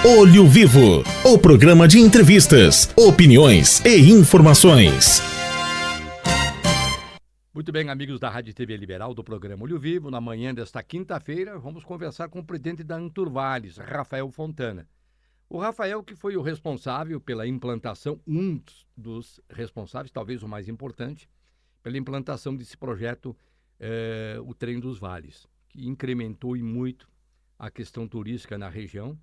Olho Vivo, o programa de entrevistas, opiniões e informações. Muito bem, amigos da Rádio TV Liberal, do programa Olho Vivo, na manhã desta quinta-feira, vamos conversar com o presidente da Anturvales, Rafael Fontana. O Rafael, que foi o responsável pela implantação, um dos responsáveis, talvez o mais importante, pela implantação desse projeto, o Trem dos Vales, que incrementou e muito a questão turística na região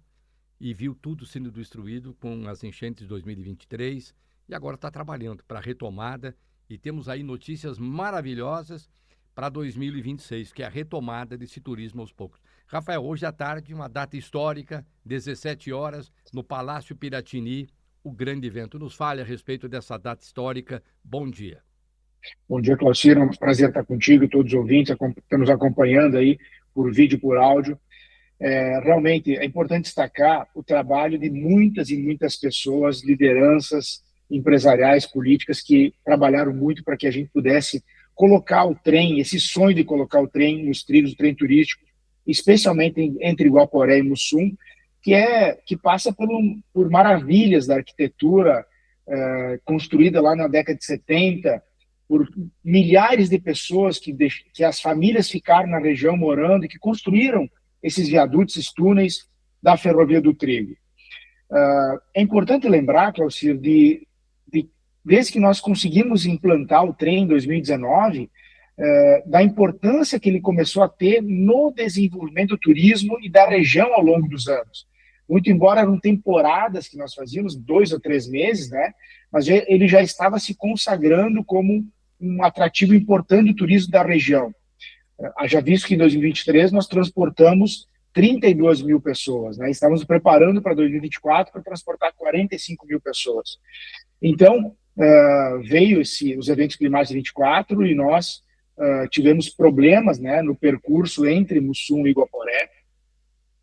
e viu tudo sendo destruído com as enchentes de 2023 e agora está trabalhando para a retomada e temos aí notícias maravilhosas para 2026, que é a retomada desse turismo aos poucos. Rafael, hoje à tarde, uma data histórica, 17 horas, no Palácio Piratini, o grande evento. Nos fale a respeito dessa data histórica. Bom dia. Bom dia, Claucino. É um prazer estar contigo e todos os ouvintes que estão nos acompanhando aí por vídeo e por áudio. Realmente é importante destacar o trabalho de muitas e muitas pessoas, lideranças empresariais, políticas, que trabalharam muito para que a gente pudesse colocar o trem, esse sonho de colocar o trem nos trilhos do trem turístico, especialmente entre Iguaporé e Mussum, que passa por maravilhas da arquitetura construída lá na década de 70, por milhares de pessoas que as famílias ficaram na região morando e que construíram esses viadutos, esses túneis da Ferrovia do Trigo. É importante lembrar, Claucir, desde que nós conseguimos implantar o trem em 2019, da importância que ele começou a ter no desenvolvimento do turismo e da região ao longo dos anos. Muito embora eram temporadas que nós fazíamos, 2 ou 3 meses, né? Mas ele já estava se consagrando como um atrativo importante do turismo da região. Haja visto que em 2023 nós transportamos 32 mil pessoas, né? Estamos preparando para 2024 para transportar 45 mil pessoas. Então, veio os eventos climáticos de 24 e nós tivemos problemas, né, no percurso entre Mussum e Iguaporé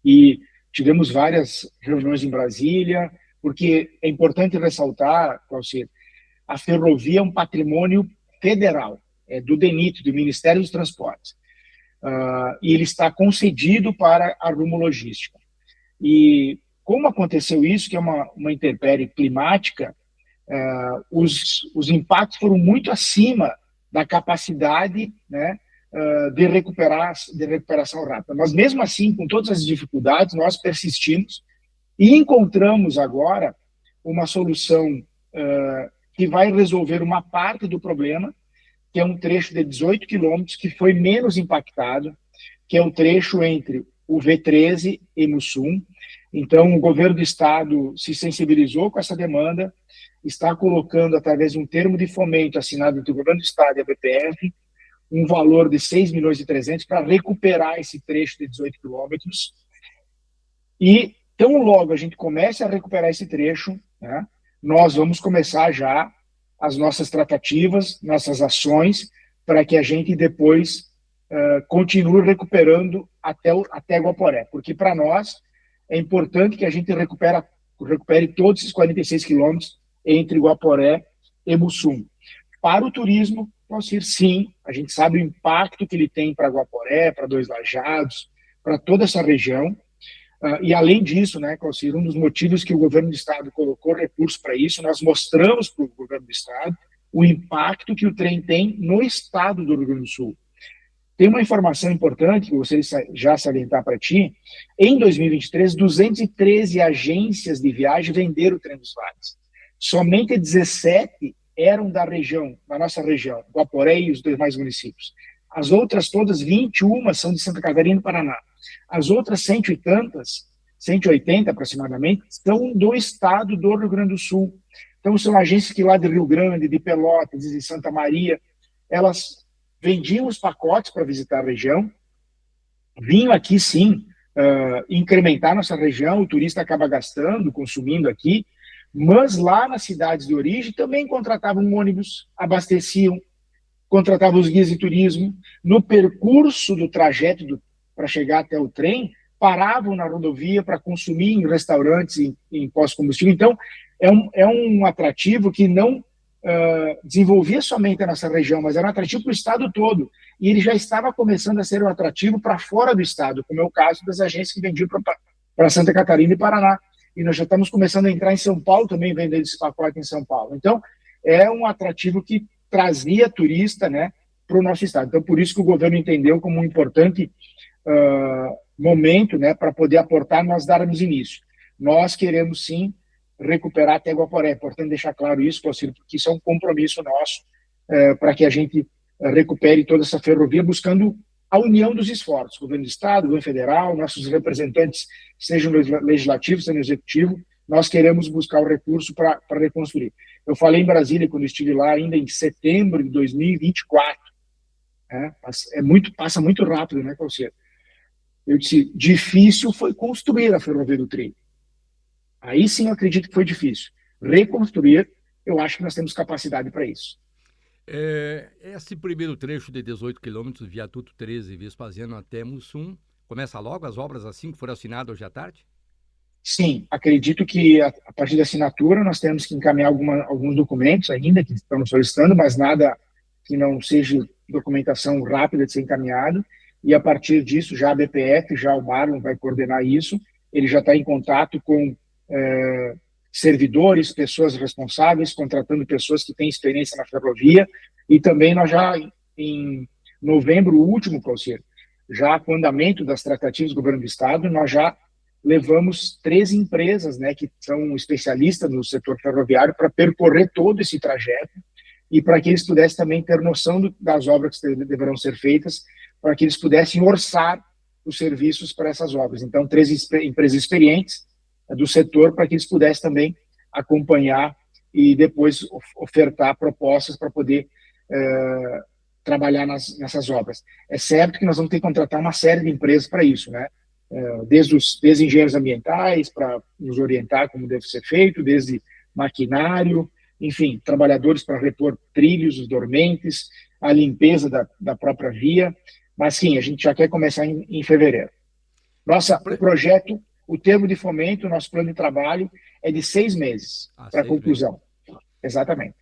e tivemos várias reuniões em Brasília, porque é importante ressaltar, Claucir, a ferrovia é um patrimônio federal, do DENIT, do Ministério dos Transportes. E ele está concedido para a Rumo Logística. E como aconteceu isso, que é uma intempérie climática, os impactos foram muito acima da capacidade, né, de recuperação rápida. Mas mesmo assim, com todas as dificuldades, nós persistimos e encontramos agora uma solução que vai resolver uma parte do problema, que é um trecho de 18 quilômetros que foi menos impactado, que é o trecho entre o V13 e Mussum. Então, o governo do estado se sensibilizou com essa demanda, está colocando, através de um termo de fomento assinado entre o governo do estado e a BPF, um valor de 6.300.000 para recuperar esse trecho de 18 quilômetros. E, tão logo a gente comece a recuperar esse trecho, né, nós vamos começar já as nossas tratativas, nossas ações, para que a gente depois continue recuperando até Iguaporé. Porque, para nós, é importante que a gente recupere todos esses 46 quilômetros entre Iguaporé e Mussum. Para o turismo, Claucir, sim, a gente sabe o impacto que ele tem para Iguaporé, para Dois Lajados, para toda essa região. E além disso, né, Claucir, um dos motivos que o governo do estado colocou recursos para isso, nós mostramos para o governo do estado o impacto que o trem tem no estado do Rio Grande do Sul. Tem uma informação importante que você já salientar para ti. Em 2023, 213 agências de viagem venderam o Trem dos Vales. Somente 17 eram da nossa região, Guaporé e os demais municípios. As outras todas, 21, são de Santa Catarina e Paraná. As outras 180 aproximadamente, são do estado do Rio Grande do Sul. Então, são agências que lá de Rio Grande, de Pelotas, de Santa Maria, elas vendiam os pacotes para visitar a região, vinham aqui, sim, incrementar nossa região, o turista acaba gastando, consumindo aqui, mas lá nas cidades de origem também contratavam um ônibus, abasteciam, contratavam os guias de turismo. No percurso do trajeto para chegar até o trem, paravam na rodovia para consumir em restaurantes, em postos de combustível. Então, é um atrativo que não desenvolvia somente a nossa região, mas era um atrativo para o estado todo. E ele já estava começando a ser um atrativo para fora do estado, como é o caso das agências que vendiam para Santa Catarina e Paraná. e nós já estamos começando a entrar em São Paulo também, vendendo esse pacote em São Paulo. Então, é um atrativo que trazia turista, né, para o nosso estado. Então, por isso que o governo entendeu como um importante momento, né, para poder aportar, nós darmos início. Nós queremos, sim, recuperar até Guaporé. É importante deixar claro isso, Cláudio, porque isso é um compromisso nosso para que a gente recupere toda essa ferrovia, buscando a união dos esforços, governo do estado, governo federal, nossos representantes, sejam no legislativo, seja no executivo, nós queremos buscar o recurso para reconstruir. Eu falei em Brasília, quando estive lá, ainda em setembro de 2024, né? Passa muito rápido, né, Cláudio? Eu disse, difícil foi construir a ferrovia do trilho. Aí sim eu acredito que foi difícil. Reconstruir, eu acho que nós temos capacidade para isso. Esse primeiro trecho de 18 quilômetros, viaduto 13, Vespasiano até Mussum, começa logo as obras assim que foram assinadas hoje à tarde? Sim, acredito que a partir da assinatura nós temos que encaminhar alguns documentos ainda que estamos solicitando, mas nada que não seja documentação rápida de ser encaminhado, e a partir disso já a BPF, já o Marlon vai coordenar isso, ele já está em contato com servidores, pessoas responsáveis, contratando pessoas que têm experiência na ferrovia, e também nós já, em novembro último, Cláudio, já com o andamento das tratativas do governo do estado, nós já levamos 13 empresas, né, que são especialistas no setor ferroviário para percorrer todo esse trajeto e para que eles pudessem também ter noção das obras que deverão ser feitas, para que eles pudessem orçar os serviços para essas obras. Então, 13 empresas experientes do setor para que eles pudessem também acompanhar e depois ofertar propostas para poder trabalhar nessas obras. É certo que nós vamos ter que contratar uma série de empresas para isso, né? Desde engenheiros ambientais para nos orientar como deve ser feito, desde maquinário, enfim, trabalhadores para repor trilhos, os dormentes, a limpeza da própria via, mas sim, a gente já quer começar em fevereiro. O projeto, o termo de fomento, o nosso plano de trabalho é de 6 meses para a conclusão. Exatamente.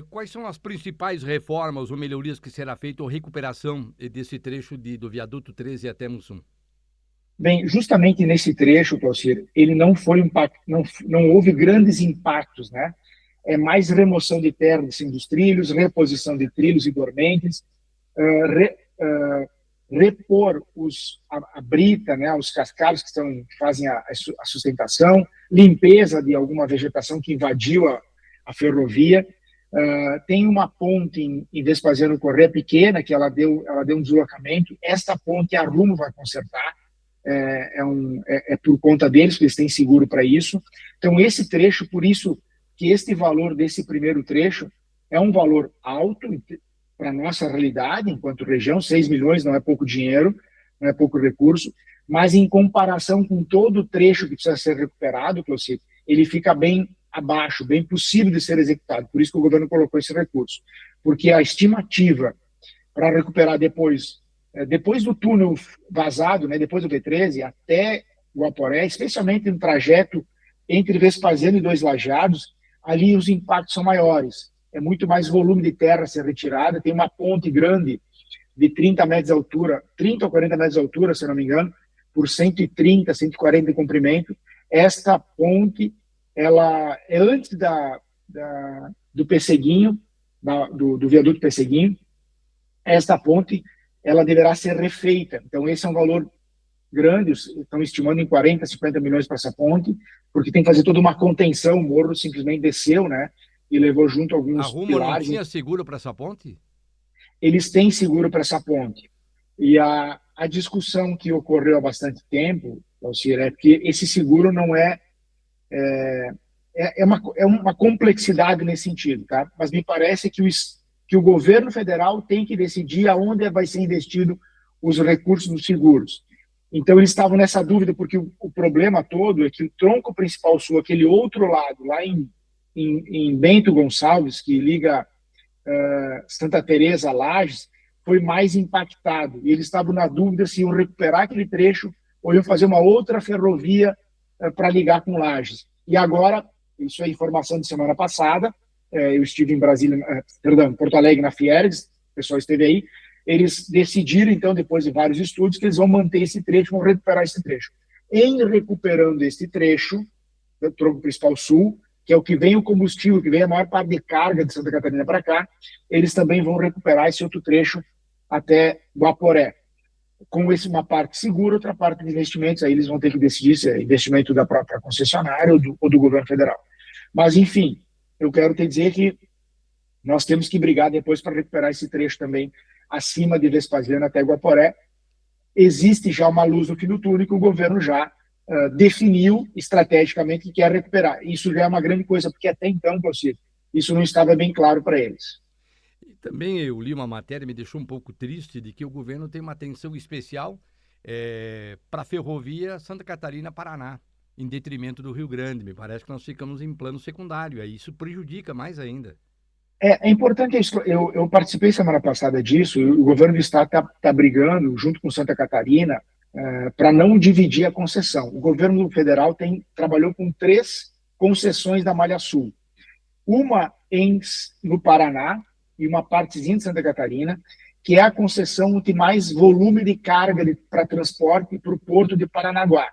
Quais são as principais reformas ou melhorias que será feita ou recuperação desse trecho do viaduto 13 até Mussum? Bem, justamente nesse trecho, Cláudio, ele não foi não houve grandes impactos, né? É mais remoção de terra dos trilhos, reposição de trilhos e dormentes, repor a brita, né, os cascalhos que fazem a sustentação, limpeza de alguma vegetação que invadiu a ferrovia. Tem uma ponte em Vespasiano Corrêa pequena que ela deu um deslocamento. Esta ponte a Rumo vai consertar. É por conta deles, porque eles têm seguro para isso. Então, esse trecho, por isso que este valor desse primeiro trecho é um valor alto para a nossa realidade, enquanto região, 6 milhões não é pouco dinheiro, não é pouco recurso, mas em comparação com todo o trecho que precisa ser recuperado, ele fica bem abaixo, bem possível de ser executado. Por isso que o governo colocou esse recurso. Porque a estimativa para recuperar depois do túnel vazado, né, depois do V13, até Guaporé, especialmente no trajeto entre Vespasiano e Dois Lajados, ali os impactos são maiores. É muito mais volume de terra a ser retirada. Tem uma ponte grande de 30 metros de altura, 30 ou 40 metros de altura, se não me engano, por 130, 140 de comprimento. Esta ponte, ela é antes do Pesseguinho, do viaduto Pesseguinho. Esta ponte, ela deverá ser refeita. Então, esse é um valor grande, estão estimando em 40, 50 milhões para essa ponte, porque tem que fazer toda uma contenção, o morro simplesmente desceu, né, e levou junto alguns Rumo pilares. Não tinha seguro para essa ponte? Eles têm seguro para essa ponte. E a discussão que ocorreu há bastante tempo, Alcir, é que esse seguro não é uma complexidade nesse sentido, tá? Mas me parece que o governo federal tem que decidir aonde vai ser investido os recursos dos seguros. Então, eles estavam nessa dúvida, porque o problema todo é que o tronco principal sul, aquele outro lado, lá em Bento Gonçalves, que liga Santa Teresa a Lages, foi mais impactado. E eles estavam na dúvida se iam recuperar aquele trecho ou iam fazer uma outra ferrovia para ligar com Lages. E agora, isso é informação de semana passada, eu estive em Brasília, Porto Alegre, na Fiergs, o pessoal esteve aí, eles decidiram, então, depois de vários estudos, que eles vão manter esse trecho, vão recuperar esse trecho. em recuperando este trecho do tronco principal sul, que é o que vem o combustível, que vem a maior parte de carga de Santa Catarina para cá, eles também vão recuperar esse outro trecho até Guaporé. Com uma parte segura, outra parte de investimentos, aí eles vão ter que decidir se é investimento da própria concessionária ou do governo federal. Mas, enfim, eu quero te dizer que nós temos que brigar depois para recuperar esse trecho também acima de Vespasiano até Guaporé. Existe já uma luz no fim do túnel que o governo já definiu estrategicamente que quer recuperar. Isso já é uma grande coisa, porque até então, Glaucir, isso não estava bem claro para eles. E também eu li uma matéria, me deixou um pouco triste, de que o governo tem uma atenção especial para a ferrovia Santa Catarina-Paraná, em detrimento do Rio Grande. Me parece que nós ficamos em plano secundário, aí isso prejudica mais ainda. É importante isso. Eu participei semana passada disso. O governo do estado está brigando, junto com Santa Catarina, para não dividir a concessão. O governo federal trabalhou com 3 concessões da Malha Sul. Uma no Paraná e uma partezinha de Santa Catarina, que é a concessão que mais volume de carga para transporte para o porto de Paranaguá.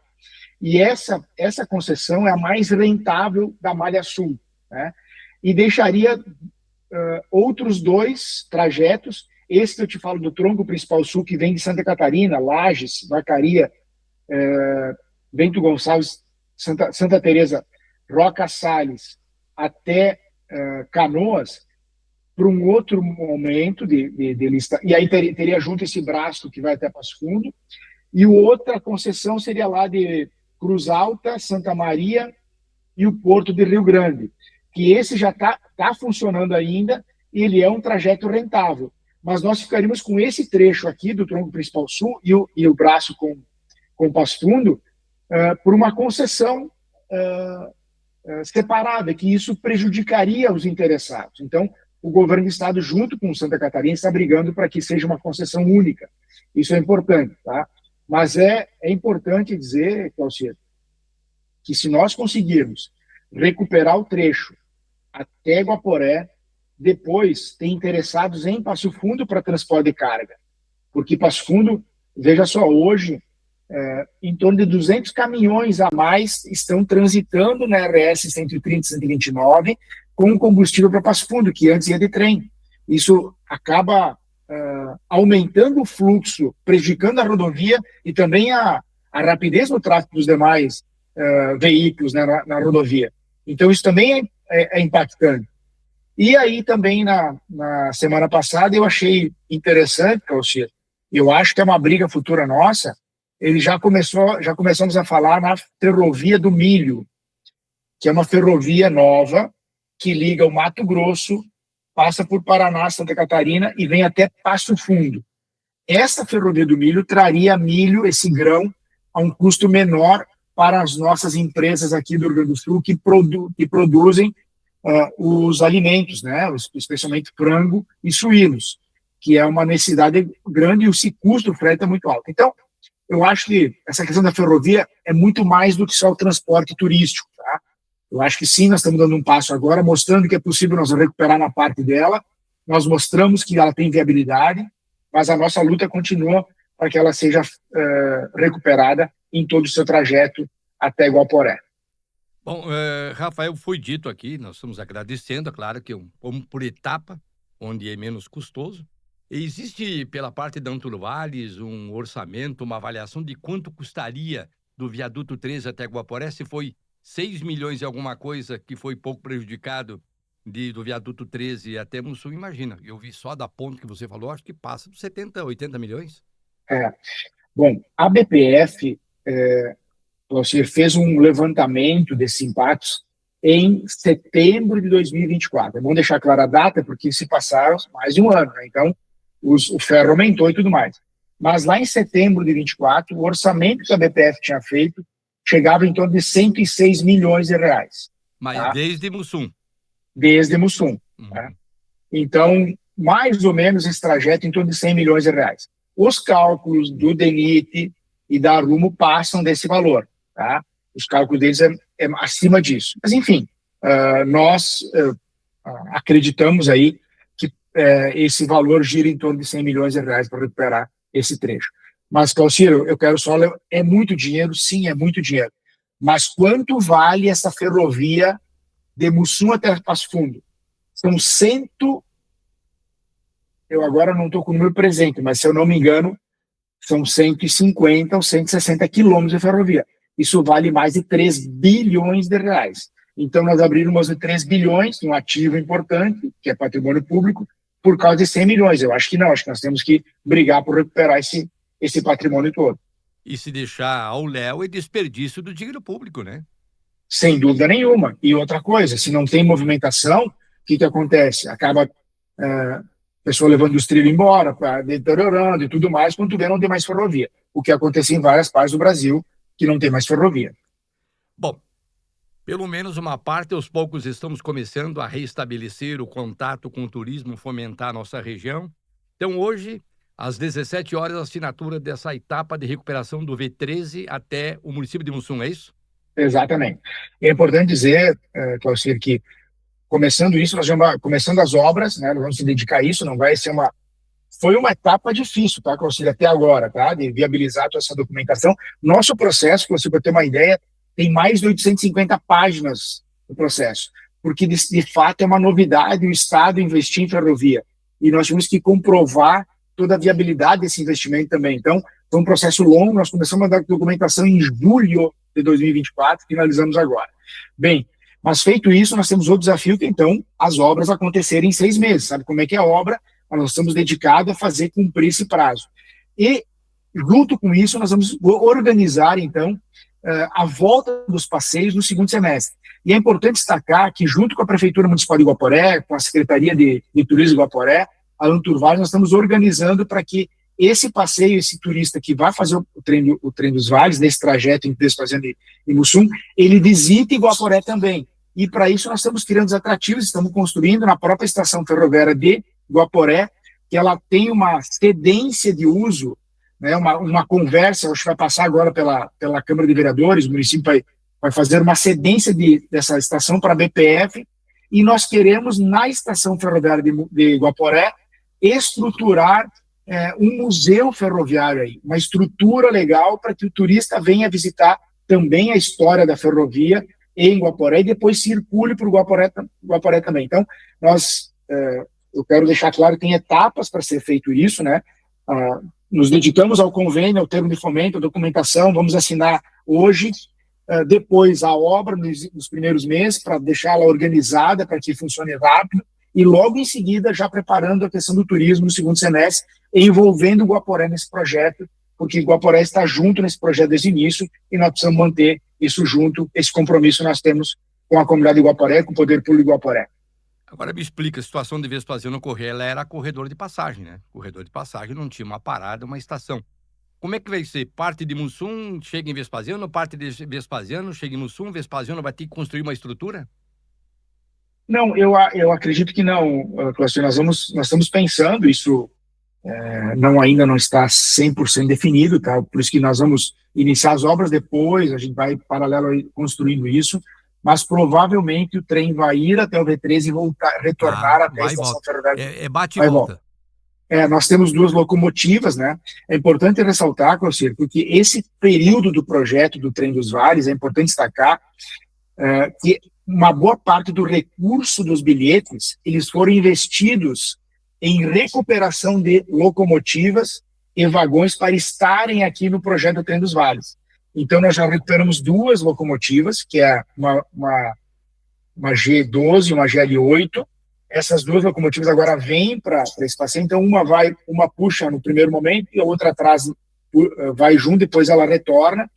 E essa concessão é a mais rentável da Malha Sul, né? E deixaria outros 2 trajetos, esse que eu te falo do tronco principal sul, que vem de Santa Catarina, Lages, Vacaria, Bento Gonçalves, Santa Teresa, Roca Salles, até Canoas, para um outro momento de lista. E aí teria junto esse braço que vai até Passo Fundo, e outra concessão seria lá de Cruz Alta, Santa Maria e o Porto de Rio Grande, que esse já está funcionando ainda, e ele é um trajeto rentável. Mas nós ficaríamos com esse trecho aqui do tronco principal sul e o braço com Passo Fundo por uma concessão separada, que isso prejudicaria os interessados. Então, o governo do estado, junto com Santa Catarina, está brigando para que seja uma concessão única. Isso é importante, tá? Mas é importante dizer, Glaucir, que se nós conseguirmos recuperar o trecho até Guaporé, depois tem interessados em Passo Fundo para transporte de carga. Porque Passo Fundo, veja só, hoje, em torno de 200 caminhões a mais estão transitando na RS 130 e 129 com combustível para Passo Fundo, que antes ia de trem. Isso acaba aumentando o fluxo, prejudicando a rodovia e também a rapidez no tráfego dos demais veículos, né, na rodovia. Então, isso também é impactante. E aí, também, na semana passada, eu achei interessante, Glaucir, eu acho que é uma briga futura nossa, ele já começamos a falar na Ferrovia do Milho, que é uma ferrovia nova que liga o Mato Grosso, passa por Paraná, Santa Catarina e vem até Passo Fundo. Essa Ferrovia do Milho traria milho, esse grão, a um custo menor para as nossas empresas aqui do Rio Grande do Sul que produzem os alimentos, né, especialmente frango e suínos, que é uma necessidade grande e o custo do frete é muito alto. Então, eu acho que essa questão da ferrovia é muito mais do que só o transporte turístico, tá? Eu acho que sim, nós estamos dando um passo agora, mostrando que é possível nós recuperar na parte dela, nós mostramos que ela tem viabilidade, mas a nossa luta continua para que ela seja recuperada em todo o seu trajeto até Guaporé. Bom, Rafael, foi dito aqui, nós estamos agradecendo, é claro que vamos por etapa, onde é menos custoso. Existe, pela parte da Anturvales, um orçamento, uma avaliação de quanto custaria do viaduto 13 até Guaporé, se foi 6 milhões e alguma coisa que foi pouco prejudicado do viaduto 13 até Mussum? Imagina, eu vi só da ponte que você falou, acho que passa dos 70, 80 milhões. Bom, a BPF você fez um levantamento desses impactos em setembro de 2024. É bom deixar clara a data, porque se passaram mais de um ano, né? Então, o ferro aumentou e tudo mais. Mas lá em setembro de 24, o orçamento que a BPF tinha feito chegava em torno de 106 milhões de reais. Mas tá? desde Mussum. Desde Mussum. Tá? Então, mais ou menos esse trajeto em torno de 100 milhões de reais. Os cálculos do DENIT e da Rumo passam desse valor. Tá? Os cálculos deles é acima disso. Mas, enfim, nós acreditamos aí que esse valor gira em torno de 100 milhões de reais para recuperar esse trecho. Mas, Clauciro, eu quero só... É muito dinheiro? Sim, é muito dinheiro. Mas quanto vale essa ferrovia de Mussum até Passo Fundo? São eu agora não estou com o número presente, mas se eu não me engano, são 150 ou 160 quilômetros de ferrovia. Isso vale mais de 3 bilhões de reais. Então, nós abrimos de 3 bilhões, um ativo importante, que é patrimônio público, por causa de 100 milhões. Eu acho que não, acho que nós temos que brigar por recuperar esse patrimônio todo. E se deixar ao léu é desperdício do dinheiro público, né? Sem dúvida nenhuma. E outra coisa, se não tem movimentação, o que acontece? Acaba a pessoa levando os trilhos embora, deteriorando e tudo mais, quando tu vê não tem mais ferrovia. O que acontece em várias partes do Brasil, que não tem mais ferrovia. Bom, pelo menos uma parte, aos poucos estamos começando a restabelecer o contato com o turismo, fomentar a nossa região. Então hoje, às 17 horas, a assinatura dessa etapa de recuperação do V13 até o município de Mussum, é isso? Exatamente. É importante dizer, Claucir, que começando isso, começando as obras, né, nós vamos se dedicar a isso, não vai ser foi uma etapa difícil, tá, Claucir, até agora, tá, de viabilizar toda essa documentação. Nosso processo, para ter uma ideia, tem mais de 850 páginas no processo, porque de fato é uma novidade o Estado investir em ferrovia, e nós temos que comprovar toda a viabilidade desse investimento também. Então, foi um processo longo, nós começamos a dar documentação em julho de 2024, finalizamos agora. Bem, mas feito isso, nós temos outro desafio, que então as obras acontecerem em 6 meses. Sabe como é que é a obra? Nós estamos dedicados a fazer cumprir esse prazo. E, junto com isso, nós vamos organizar, então, a volta dos passeios no segundo semestre. E é importante destacar que, junto com a Prefeitura Municipal de Guaporé, com a Secretaria de Turismo de Guaporé, a Anturvales, nós estamos organizando para que esse passeio, esse turista que vai fazer o trem dos vales, nesse trajeto entre Vespasiano e Mussum, ele visite Guaporé também. E para isso nós estamos criando os atrativos, estamos construindo na própria estação ferroviária de Guaporé, que ela tem uma cedência de uso, né, uma conversa, acho que vai passar agora pela Câmara de Vereadores, o município vai fazer uma cedência dessa estação para a BPF, e nós queremos, na estação ferroviária de Guaporé, estruturar um museu ferroviário aí, uma estrutura legal para que o turista venha visitar também a história da ferrovia em Guaporé e depois circule para o Guaporé também. Então, eu quero deixar claro que tem etapas para ser feito isso, né? Nos dedicamos ao convênio, ao termo de fomento, à documentação, vamos assinar hoje, depois a obra nos primeiros meses, para deixá-la organizada, para que funcione rápido, e logo em seguida já preparando a questão do turismo no segundo semestre, envolvendo o Guaporé nesse projeto, porque o Guaporé está junto nesse projeto desde o início, e nós precisamos manter isso junto, esse compromisso nós temos com a comunidade de Guaporé, com o poder público de Guaporé. Agora me explica, a situação de Vespasiano Corrêa, ela era corredor de passagem, né? Corredor de passagem não tinha uma parada, uma estação. Como é que vai ser? Parte de Mussum chega em Vespasiano, parte de Vespasiano chega em Mussum, Vespasiano vai ter que construir uma estrutura? Não, eu acredito que não, Cláudio. Nós estamos pensando, isso ainda não está 100% definido, tá? Por isso que nós vamos iniciar as obras depois, a gente vai paralelo construindo isso, mas provavelmente o trem vai ir até o V13 e retornar até a estação ferroviária. Bate e volta. Nós temos 2 locomotivas, né? É importante ressaltar, Cláudio, porque esse período do projeto do Trem dos Vales, é importante destacar que uma boa parte do recurso dos bilhetes, eles foram investidos em recuperação de locomotivas e vagões para estarem aqui no projeto do Trem dos Vales. Então, nós já recuperamos 2 locomotivas, que é uma G12 e uma GL8. Essas 2 locomotivas agora vêm para esse passeio, então uma puxa no primeiro momento e a outra atrás vai junto, depois ela retorna.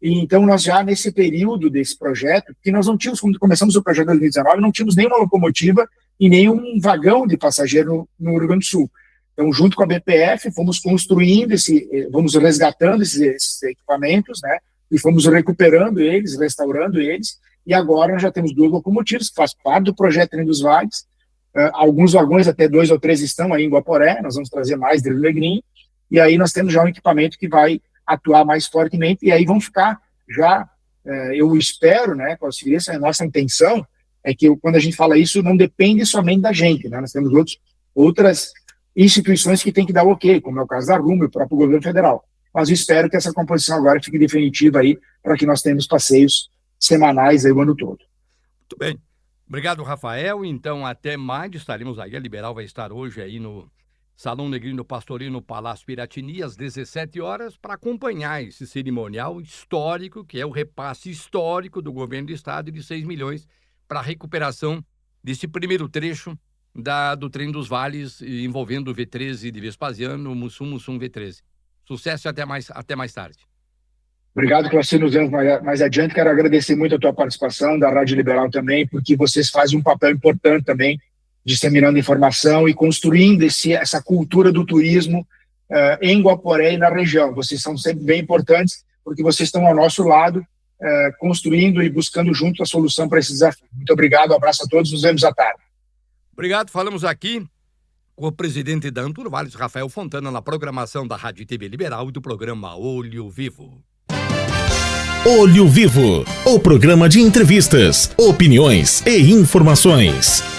E então nós já nesse período desse projeto, que nós não tínhamos, quando começamos o projeto em 2019, não tínhamos nenhuma locomotiva e nenhum vagão de passageiro no Rio Grande do Sul. Então, junto com a BPF, fomos construindo vamos resgatando esses equipamentos, né? E fomos recuperando eles, restaurando eles, e agora nós já temos 2 locomotivas, que faz parte do projeto Trem dos Vales. Alguns vagões, até 2 ou 3 estão aí em Guaporé, nós vamos trazer mais de Rio Negrinho, e aí nós temos já um equipamento que vai atuar mais fortemente, e aí vão ficar já, eu espero, né, Claudio, essa é a nossa intenção, é que quando a gente fala isso, não depende somente da gente, né, nós temos outras instituições que têm que dar o ok, como é o caso da Rumo e o próprio governo federal. mas eu espero que essa composição agora fique definitiva aí, para que nós tenhamos passeios semanais aí o ano todo. Muito bem. Obrigado, Rafael. Então, até mais. Estaremos aí. A Liberal vai estar hoje aí no Salão Negrino Pastoril, no Palácio Piratini, às 17 horas, para acompanhar esse cerimonial histórico, que é o repasse histórico do governo do estado de 6 milhões para a recuperação desse primeiro trecho do Trem dos Vales, envolvendo o V13 de Vespasiano, o Mussum V13. Sucesso e até mais tarde. Obrigado, Cláudio. Nos vemos mais adiante. Quero agradecer muito a tua participação, da Rádio Liberal também, porque vocês fazem um papel importante também, disseminando informação e construindo essa cultura do turismo em Guaporé e na região. Vocês são sempre bem importantes, porque vocês estão ao nosso lado, construindo e buscando junto a solução para esse desafio. Muito obrigado, um abraço a todos, nos vemos à tarde. Obrigado, falamos aqui com o presidente da Anturvales, Rafael Fontana, na programação da Rádio TV Liberal e do programa Olho Vivo. Olho Vivo, o programa de entrevistas, opiniões e informações.